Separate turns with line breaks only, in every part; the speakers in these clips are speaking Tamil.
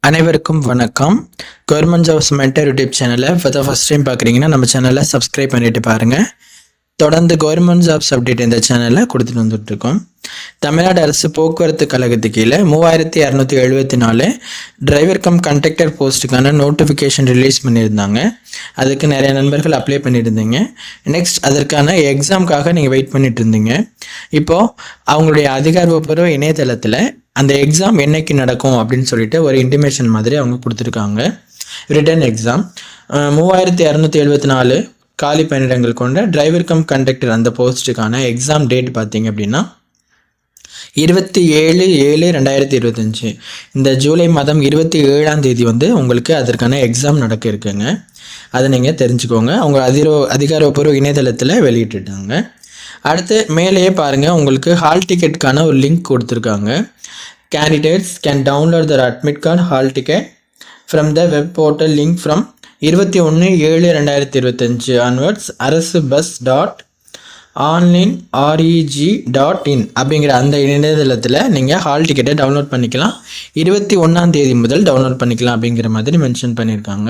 அனைவருக்கும் வணக்கம். கவர்மெண்ட் ஜாப்ஸ் மென்டர் யூடியூப் சேனலை ஃபார் த ஃபர்ஸ்ட் டைம் பார்க்குறீங்கன்னா நம்ம சேனலை சப்ஸ்கிரைப் பண்ணிட்டு பாருங்கள். தொடர்ந்து கவர்மெண்ட் ஜாப்ஸ் அப்டேட் இந்த சேனலில் கொடுத்துட்டு வந்துட்டுருக்கோம். தமிழ்நாடு அரசு போக்குவரத்து கழகத்து கீழே 3674 டிரைவர் கம் கண்டக்டர் போஸ்ட்டுக்கான நோட்டிஃபிகேஷன் ரிலீஸ் பண்ணியிருந்தாங்க. அதுக்கு நிறைய நண்பர்கள் அப்ளை பண்ணியிருந்தீங்க. நெக்ஸ்ட் அதற்கான எக்ஸாமுக்காக நீங்கள் வெயிட் பண்ணிட்டு இருந்தீங்க. இப்போது அவங்களுடைய அதிகாரப்பூர்வ இணையதளத்தில் அந்த எக்ஸாம் என்னைக்கு நடக்கும் அப்படின்னு சொல்லிட்டு ஒரு இன்டிமேஷன் மாதிரி அவங்க கொடுத்துருக்காங்க. ரிட்டன் எக்ஸாம் 3674 காலி பணியிடங்கள் கொண்ட டிரைவர் கம் கண்டக்டர் அந்த போஸ்ட்டுக்கான எக்ஸாம் டேட் பார்த்தீங்க அப்படின்னா 27/7/2025 இந்த ஜூலை மாதம் 27ஆம் தேதி உங்களுக்கு அதற்கான எக்ஸாம் நடக்க இருக்குங்க. அதை நீங்கள் தெரிஞ்சுக்கோங்க. அவங்க அதிகாரப்பூர்வ இணையதளத்தில் வெளியிட்டுட்டாங்க. அடுத்து மேலேயே பாருங்கள், உங்களுக்கு ஹால் டிக்கெட்டுக்கான ஒரு லிங்க் கொடுத்துருக்காங்க. Candidates can download their admit card hall ticket from the web portal link from 21/7/2025 onwards அரசு பஸ் .online.reg.in அப்படிங்கிற அந்த இணையதளத்தில் நீங்கள் ஹால் டிக்கெட்டை டவுன்லோட் பண்ணிக்கலாம். 21ஆம் தேதி முதல் டவுன்லோட் பண்ணிக்கலாம் அப்படிங்கிற மாதிரி மென்ஷன் பண்ணியிருக்காங்க.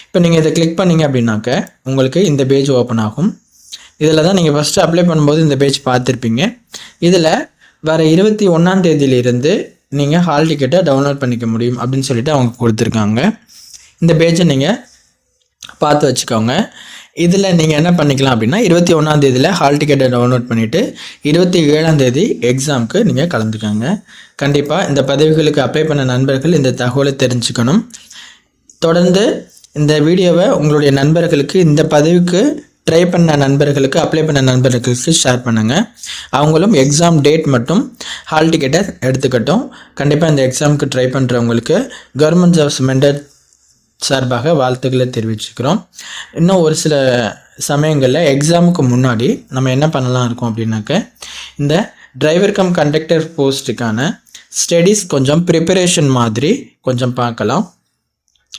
இப்போ நீங்கள் இதை கிளிக் பண்ணிங்க அப்படின்னாக்க உங்களுக்கு இந்த பேஜ் ஓப்பன் ஆகும். இதில் தான் நீங்கள் ஃபஸ்ட்டு அப்ளை பண்ணும்போது இந்த பேஜ் பார்த்துருப்பீங்க. இதில் வர 21ஆம் தேதியிலிருந்து நீங்கள் ஹால் டிக்கெட்டை டவுன்லோட் பண்ணிக்க முடியும் அப்படின்னு சொல்லிட்டு அவங்க கொடுத்துருக்காங்க. இந்த பேஜை நீங்கள் பார்த்து வச்சுக்கோங்க. இதில் நீங்கள் என்ன பண்ணிக்கலாம் அப்படின்னா 21ஆம் தேதியில் ஹால் டிக்கெட்டை டவுன்லோட் பண்ணிவிட்டு 27ஆம் தேதி எக்ஸாமுக்கு நீங்கள் கலந்துக்கோங்க. கண்டிப்பாக இந்த பதவிகளுக்கு அப்ளை பண்ண நண்பர்கள் இந்த தகவலை தெரிஞ்சுக்கணும். தொடர்ந்து இந்த வீடியோவை உங்களுடைய நண்பர்களுக்கு, இந்த பதவிக்கு ட்ரை பண்ண நண்பர்களுக்கு, அப்ளை பண்ண நண்பர்களுக்கு ஷேர் பண்ணுங்கள். அவங்களும் எக்ஸாம் டேட் மட்டும் ஹால் டிக்கெட்டை எடுத்துக்கட்டும். கண்டிப்பாக இந்த எக்ஸாமுக்கு ட்ரை பண்ணுறவங்களுக்கு கவர்மெண்ட் ஜாப்ஸ் மென்டர் சார்பாக வாழ்த்துக்களை தெரிவிச்சுக்கிறோம். இன்னும் ஒரு சில சமயங்களில் எக்ஸாமுக்கு முன்னாடி நம்ம என்ன பண்ணலாம் இருக்கோம் அப்படின்னாக்க, இந்த டிரைவர் கம் கண்டக்டர் போஸ்ட்டுக்கான ஸ்டடீஸ் கொஞ்சம் ப்ரிப்பரேஷன் மாதிரி கொஞ்சம் பார்க்கலாம்.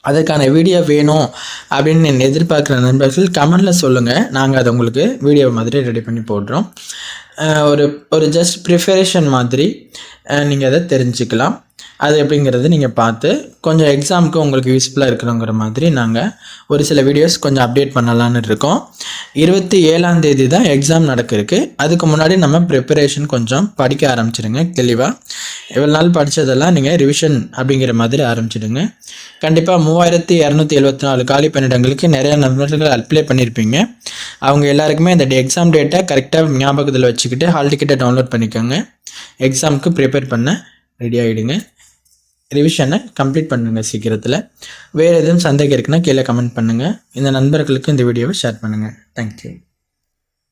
அதுக்கான வீடியோ வேணும் அப்படின்னு எதிர்பார்க்குற நண்பர்கள் கமெண்டில் சொல்லுங்கள். நாங்கள் அதை உங்களுக்கு வீடியோ மாதிரி ரெடி பண்ணி போடுறோம். ஒரு ஜஸ்ட் ப்ரிப்பரேஷன் மாதிரி நீங்கள் அதை தெரிஞ்சுக்கலாம். அது எப்படிங்கிறது நீங்கள் பார்த்து கொஞ்சம் எக்ஸாமுக்கு உங்களுக்கு யூஸ்ஃபுல்லாக இருக்கிறோங்கிற மாதிரி நாங்கள் ஒரு சில வீடியோஸ் கொஞ்சம் அப்டேட் பண்ணலான்னு இருக்கோம். 27ஆம் தேதி தான் எக்ஸாம் நடக்கிறதுக்கு. அதுக்கு முன்னாடி நம்ம ப்ரிப்பரேஷன் கொஞ்சம் படிக்க ஆரம்பிச்சிடுங்க. தெளிவாக இவ்வளோ நாள் படித்ததெல்லாம் நீங்கள் ரிவிஷன் அப்படிங்கிற மாதிரி ஆரம்பிச்சிடுங்க. கண்டிப்பாக 3274 காலி பணியிடங்களுக்கு நிறைய நண்பர்கள் அப்ளை பண்ணியிருப்பீங்க. அவங்க எல்லாருக்குமே இந்த எக்ஸாம் டேட்டை கரெக்டாக ஞாபகத்தில் வச்சுக்கிட்டு ஹால் டிக்கெட்டை டவுன்லோட் பண்ணிக்கோங்க. எக்ஸாமுக்கு ப்ரிப்பேர் பண்ண ரெடி ஆகிடுங்க. ரிவிஷனை கம்ப்ளீட் பண்ணுங்கள் சீக்கிரத்தில். வேறு எதுவும் சந்தேகம் இருக்குன்னா கீழே கமெண்ட் பண்ணுங்கள். இந்த நண்பர்களுக்கு இந்த வீடியோவை ஷேர் பண்ணுங்கள். தேங்க்யூ.